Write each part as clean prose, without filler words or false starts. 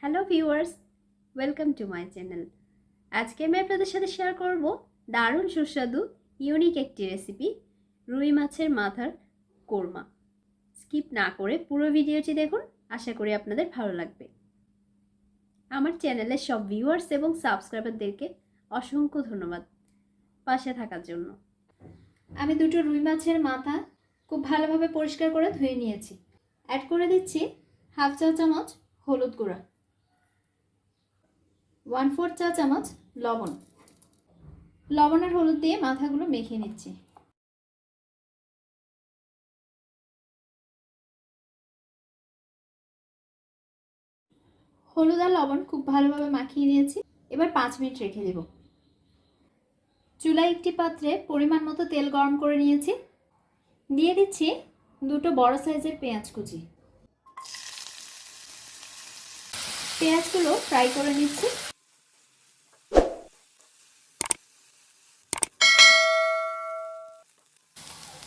Hello viewers, welcome to my channel. আজকে আমি আপনাদের সাথে শেয়ার করব দারুণ সুস্বাদু ইউনিক একটি রেসিপি, রুই মাছের মাথার কোরমা। স্কিপ না করে পুরো ভিডিওটি দেখুন, আশা করি আপনাদের ভালো লাগবে। আমার চ্যানেলের সব ভিউয়ার্স এবং সাবস্ক্রাইবারদেরকে অসংখ্য ধন্যবাদ পাশে থাকার জন্য। আমি দুটো রুই মাছের মাথা খুব ভালোভাবে পরিষ্কার করে ধুয়ে নিয়েছি। অ্যাড করে দিচ্ছি হাফ চা চামচ হলুদ গুঁড়া, 1/4 চা চামচ লবণ। লবণ আর হলুদ দিয়ে মাথাগুলো মেখে নিচ্ছি। হলুদ আর লবণ খুব ভালোভাবে মাখিয়ে নিয়েছি। এবার 5 মিনিট রেখে দেব। চুলায় একটি পাত্রে পরিমাণ মতো তেল গরম করে নিয়েছি। দিয়ে দিচ্ছি দুটো বড় সাইজের পেঁয়াজ কুচি। পেঁয়াজগুলো ফ্রাই করে নিচ্ছি।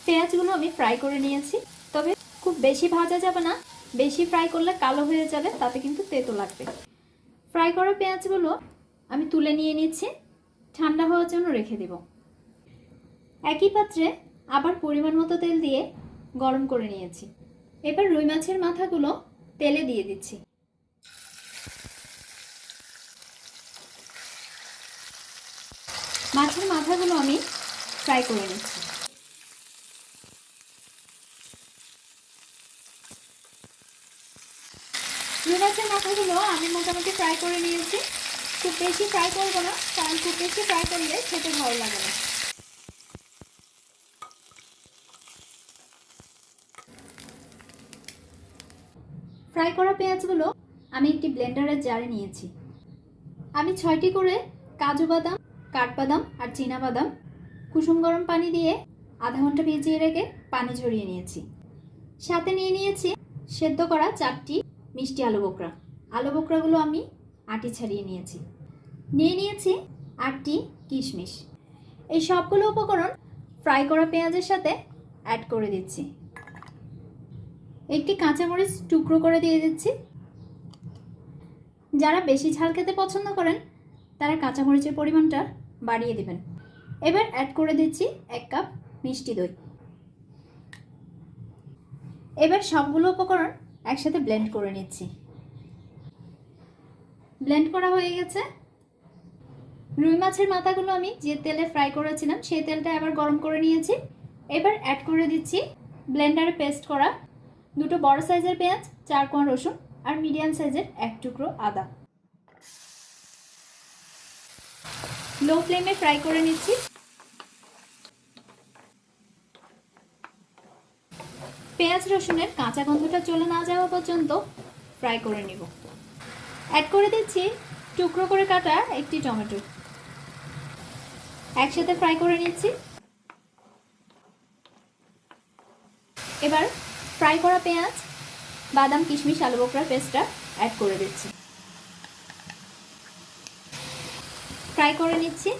পেঁয়াজগুলো আমি ফ্রাই করে নিয়েছি, তবে খুব বেশি ভাজা যাবে না, বেশি ফ্রাই করলে কালো হয়ে যাবে, তাতে কিন্তু তেতো লাগবে। ফ্রাই করা পেঁয়াজগুলো আমি তুলে নিয়ে নিচ্ছি, ঠান্ডা হওয়ার জন্য রেখে দেব। একই পাত্রে আবার পরিমাণ মতো তেল দিয়ে গরম করে নিয়েছি। এবার রুই মাছের মাথাগুলো তেলে দিয়ে দিচ্ছি। মাছের মাথাগুলো আমি ফ্রাই করে নিচ্ছি। রুই মাছের মাথাগুলো আমি মোটামুটি ফ্রাই করে নিয়েছি। খুব বেশি ফ্রাই করবো না, কারণ খুব বেশি ফ্রাই করলে খেতে ভালো লাগে না। ফ্রাই করা পেঁয়াজগুলো আমি একটি ব্লেন্ডারের জারে নিয়েছি। আমি 6টি করে কাজু বাদাম, কাঠবাদাম আর চীনা বাদাম কুসুম গরম পানি দিয়ে আধা ঘন্টা ভিজিয়ে রেখে পানি ঝরিয়ে নিয়েছি। সাথে নিয়ে নিয়েছি সেদ্ধ করা 4টি মিষ্টি আলু বোখরা। আলু বোখরাগুলো আমি আটি ছাড়িয়ে নিয়েছি। নিয়ে নিয়েছি 8টি কিশমিশ। এই সবগুলো উপকরণ ফ্রাই করা পেঁয়াজের সাথে অ্যাড করে দিচ্ছি। একটি কাঁচামরিচ টুকরো করে দিয়ে দিচ্ছি। যারা বেশি ঝাল খেতে পছন্দ করেন তারা কাঁচামরিচের পরিমাণটা বাড়িয়ে দেবেন। এবার অ্যাড করে দিচ্ছি 1 কাপ মিষ্টি দই। এবার সবগুলো উপকরণ একসাথে ব্লেন্ড করে নিচ্ছি। ব্লেন্ড করা হয়ে গেছে। রুই মাছের মাথাগুলো আমি যে তেলে ফ্রাই করেছিলাম সেই তেলটা আবার গরম করে নিয়েছি। এবার অ্যাড করে দিচ্ছি ব্লেন্ডারে পেস্ট করা দুটো বড় সাইজের পেঁয়াজ, 4 কোয়া রসুন আর মিডিয়াম সাইজের 1 টুকরো আদা। লো ফ্লেমে ফ্রাই করে নিচ্ছি। পেঁয়াজ রসুনের কাঁচা গন্ধটা চলে না যাওয়া পর্যন্ত ফ্রাই করে নিব। অ্যাড করে দিচ্ছি টুকরো করে কাটা একটি টমেটো। একসাথে ফ্রাই করে নিচ্ছি। এবার ফ্রাই করা পেঁয়াজ, বাদাম, কিশমিশ, আলু বোখরার পেস্টটা অ্যাড করে দিচ্ছি। ফ্রাই করে নিচ্ছি।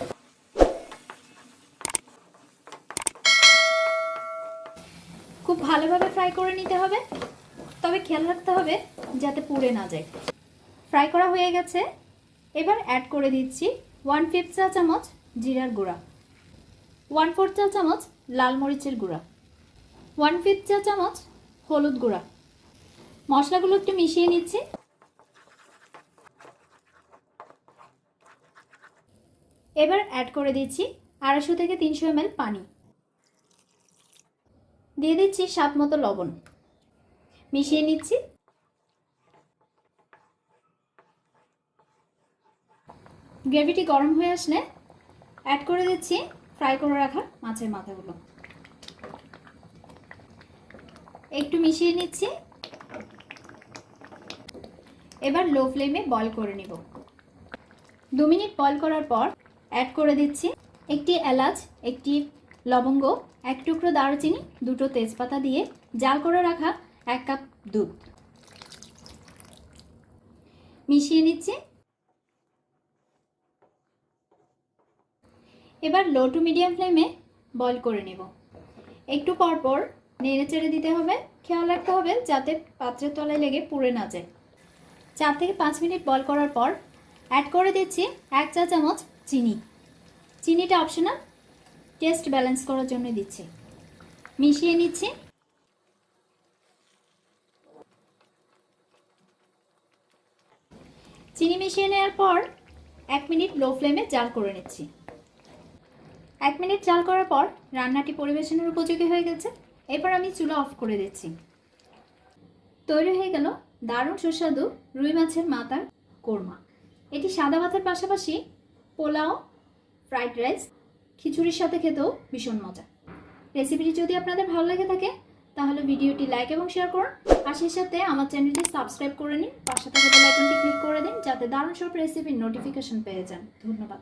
খুব ভালোভাবে ফ্রাই করে নিতে হবে, তবে খেয়াল রাখতে হবে যাতে পুড়ে না যায়। ফ্রাই করা হয়ে গেছে। এবার অ্যাড করে দিচ্ছি 1/5 চা চামচ জিরার গুঁড়া, 1/4 চা চামচ লাল মরিচের গুঁড়া, 1/5 চা চামচ হলুদ গুঁড়া। মশলাগুলো একটু মিশিয়ে নিচ্ছি। এবার অ্যাড করে দিচ্ছি 250 থেকে 300 ml পানি। দিয়ে দিচ্ছি স্বাদ মতো লবণ। মিশিয়ে নিচ্ছি। গ্রেভিটি গরম হয়ে আসলে অ্যাড করে দিচ্ছি ফ্রাই করে রাখা মাছের মাথাগুলো। একটু মিশিয়ে নিচ্ছি। এবার লো ফ্লেমে বয়ল করে নিব। 2 মিনিট বয়ল করার পর অ্যাড করে দিচ্ছি একটি এলাচ, একটি লবঙ্গ, 1 টুকরো দারুচিনি, 2টো তেজপাতা দিয়ে জাল করে রাখা 1 কাপ দুধ মিশিয়ে নিচ্ছি। এবার লো টু মিডিয়াম ফ্লেমে বয়ল করে নেব। একটু পর পর নেড়ে চেড়ে দিতে হবে। খেয়াল রাখতে হবে যাতে পাত্রের তলায় লেগে পুড়ে না যায়। 4 থেকে 5 মিনিট বয়ল করার পর অ্যাড করে দিচ্ছি 1 চা চামচ চিনি। চিনিটা অপশনাল, টেস্ট ব্যালেন্স করার জন্য দিচ্ছি। মিশিয়ে নিচ্ছি। চিনি মিশিয়ে নেওয়ার পর 1 মিনিট লো ফ্লেমে জাল করে নিচ্ছি। 1 মিনিট জাল করার পর রান্নাটি পরিবেশনের উপযোগী হয়ে গেছে। এরপর আমি চুলা অফ করে দিচ্ছি। তৈরি হয়ে গেল দারুণ সুস্বাদু রুই মাছের মাথার কোরমা। এটি সাদা ভাতের পাশাপাশি পোলাও, ফ্রাইড রাইস, খিচুড়ির সাথে খেতেও ভীষণ মজা। রেসিপিটি যদি আপনাদের ভালো লেগে থাকে তাহলে ভিডিওটি লাইক এবং শেয়ার করুন, আর সেই সাথে আমার চ্যানেলটি সাবস্ক্রাইব করে নিন। পাশে থাকা বেল আইকনটি ক্লিক করে দিন যাতে দারুণ সব রেসিপির নোটিফিকেশন পেয়ে যান। ধন্যবাদ।